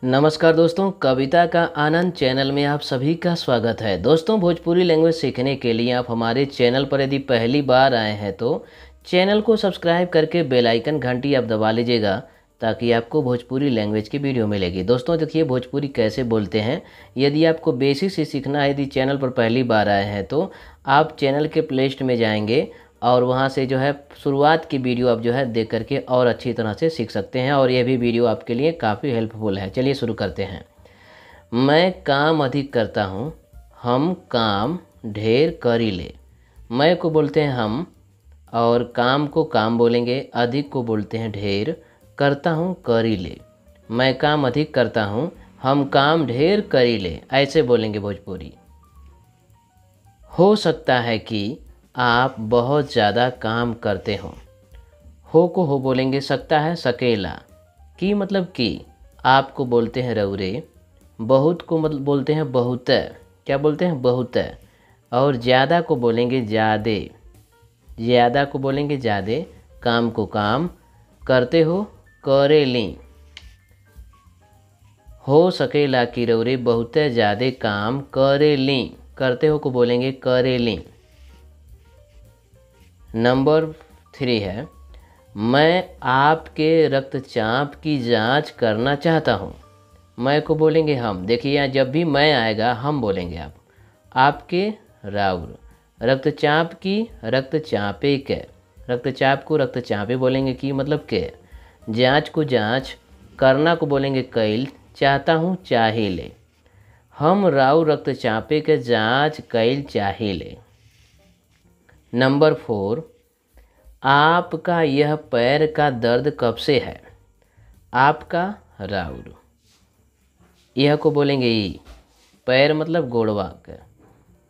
नमस्कार दोस्तों, कविता का आनंद चैनल में आप सभी का स्वागत है। दोस्तों, भोजपुरी लैंग्वेज सीखने के लिए आप हमारे चैनल पर यदि पहली बार आए हैं तो चैनल को सब्सक्राइब करके बेल आइकन घंटी आप दबा लीजिएगा ताकि आपको भोजपुरी लैंग्वेज की वीडियो मिलेगी। दोस्तों देखिए, भोजपुरी कैसे बोलते हैं यदि आपको बेसिक से सीखना है, यदि चैनल पर पहली बार आए हैं तो आप चैनल के प्लेलिस्ट में जाएंगे और वहाँ से जो है शुरुआत की वीडियो आप जो है देख करके और अच्छी तरह से सीख सकते हैं और यह भी वीडियो आपके लिए काफ़ी हेल्पफुल है। चलिए शुरू करते हैं। मैं काम अधिक करता हूँ, हम काम ढेर करी ले। मैं को बोलते हैं हम और काम को काम बोलेंगे, अधिक को बोलते हैं ढेर, करता हूँ करी ले। मैं काम अधिक करता हूँ, हम काम ढेर करी ले, ऐसे बोलेंगे भोजपुरी। हो सकता है कि आप बहुत ज़्यादा काम करते हो को हो बोलेंगे, सकता है सकेला, की मतलब कि, आपको बोलते हैं रौरे, बहुत को मतलब बोलते हैं बहुत, क्या बोलते हैं बहुत, और ज़्यादा को बोलेंगे ज़्यादे, ज़्यादा को बोलेंगे ज़्यादे, काम को काम, करते हो करेली। हो सकेला कि रौरे बहुत ज़्यादा काम करेली, करते हो को बोलेंगे करेली। नंबर 3 है, मैं आपके रक्तचाप की जांच करना चाहता हूँ। मैं को बोलेंगे हम। देखिए यहाँ जब भी मैं आएगा हम बोलेंगे आप। आपके राउर, रक्तचाप की रक्तचापे के, रक्तचाप को रक्तचापे बोलेंगे की मतलब के, जांच को जांच, करना को बोलेंगे कैल, चाहता हूँ चाहे ले। हम राउर रक्तचापे के जांच कैल चाहे ले। नंबर 4, आपका यह पैर का दर्द कब से है। आपका राउर, यह को बोलेंगे ई, पैर मतलब गोड़वा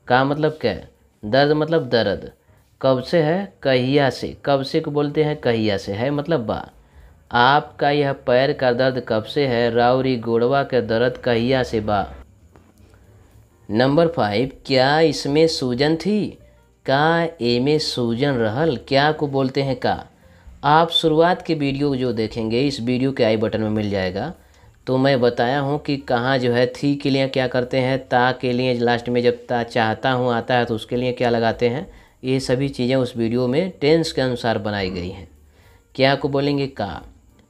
का मतलब क्या, दर्द मतलब दर्द, कब से है कहिया से, कब से को बोलते हैं कहिया से, है मतलब बा। आपका यह पैर का दर्द कब से है, राउरी गोड़वा का दर्द कहिया से बा। नंबर 5, क्या इसमें सूजन थी, का एमे सूजन रहल, क्या को बोलते हैं का। आप शुरुआत के वीडियो जो देखेंगे इस वीडियो के आई बटन में मिल जाएगा, तो मैं बताया हूँ कि कहाँ जो है थी के लिए क्या करते हैं, ता के लिए लास्ट में जब ता चाहता हूँ आता है तो उसके लिए क्या लगाते हैं, ये सभी चीज़ें उस वीडियो में टेंस के अनुसार बनाई गई हैं। क्या को बोलेंगे का,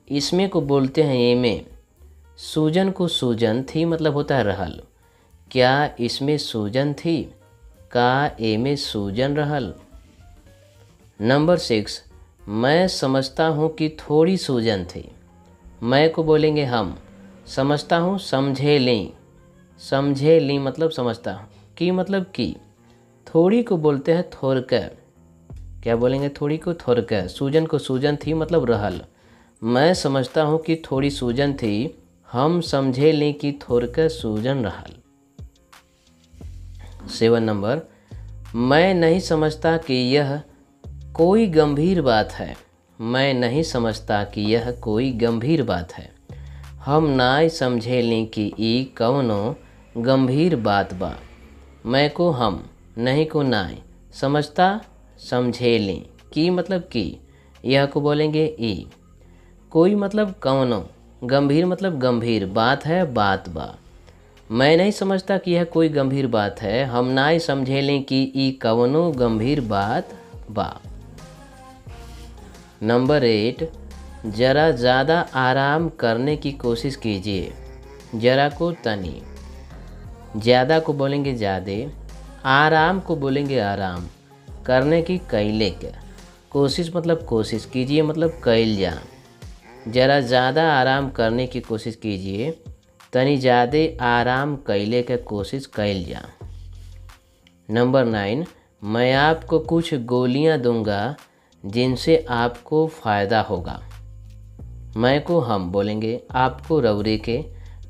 इसमें को बोलते हैं एमे, सूजन को सूजन, थी मतलब होता है रहल, क्या इसमें सूजन थी, का एमे सूजन रहल। नंबर 6, मैं समझता हूँ कि थोड़ी सूजन थी। मैं को बोलेंगे हम, समझता हूँ समझे लें, समझे ली मतलब समझता हूँ, की मतलब की, थोड़ी को बोलते हैं थोरका, क्या बोलेंगे थोड़ी को थोरका, सूजन को सूजन थी मतलब रहल। मैं समझता हूँ कि थोड़ी सूजन थी, हम समझे लें कि थोरका सूजन रहल। 7 नंबर, मैं नहीं समझता कि यह कोई गंभीर बात है। मैं नहीं समझता कि यह कोई गंभीर बात है, हम नाय समझे लें कि ई कौनो गंभीर बात बा। मैं को हम, नहीं को नाय, समझता समझे लें, की मतलब की, यह को बोलेंगे ई, कोई मतलब कौनो, गंभीर मतलब गंभीर, बात है बात बा। मैं नहीं समझता कि यह कोई गंभीर बात है, हम नाय समझे लें कि ई कवनो गंभीर बात बा। नंबर 8, ज़रा ज़्यादा आराम करने की कोशिश कीजिए। ज़रा को तनी, ज़्यादा को बोलेंगे ज़्यादे, आराम को बोलेंगे आराम, करने की कैले के, कोशिश मतलब कोशिश, कीजिए मतलब कैल जा। ज़रा ज़्यादा आराम करने की कोशिश कीजिए, तनी ज़्यादा आराम कैले के कोशिश कैल जा। नंबर 9, मैं आपको कुछ गोलियां दूंगा जिनसे आपको फ़ायदा होगा। मैं को हम बोलेंगे, आपको रौरे के,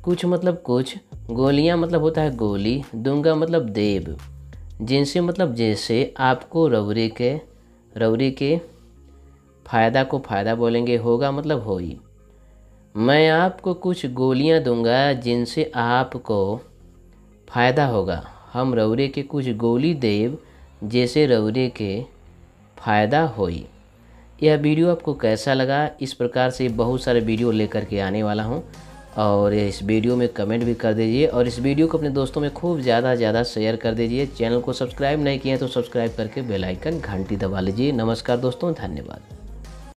कुछ मतलब कुछ, गोलियां मतलब होता है गोली, दूंगा मतलब देव, जिनसे मतलब जैसे, आपको रौरे के, फ़ायदा को फ़ायदा बोलेंगे, होगा मतलब होई। मैं आपको कुछ गोलियां दूंगा जिनसे आपको फ़ायदा होगा, हम रौरे के कुछ गोली देव जैसे रौरे के फ़ायदा होई। यह वीडियो आपको कैसा लगा, इस प्रकार से बहुत सारे वीडियो लेकर के आने वाला हूँ और इस वीडियो में कमेंट भी कर दीजिए और इस वीडियो को अपने दोस्तों में खूब ज़्यादा शेयर कर दीजिए। चैनल को सब्सक्राइब नहीं किए तो सब्सक्राइब करके बेल आइकन घंटी दबा लीजिए। नमस्कार दोस्तों, धन्यवाद।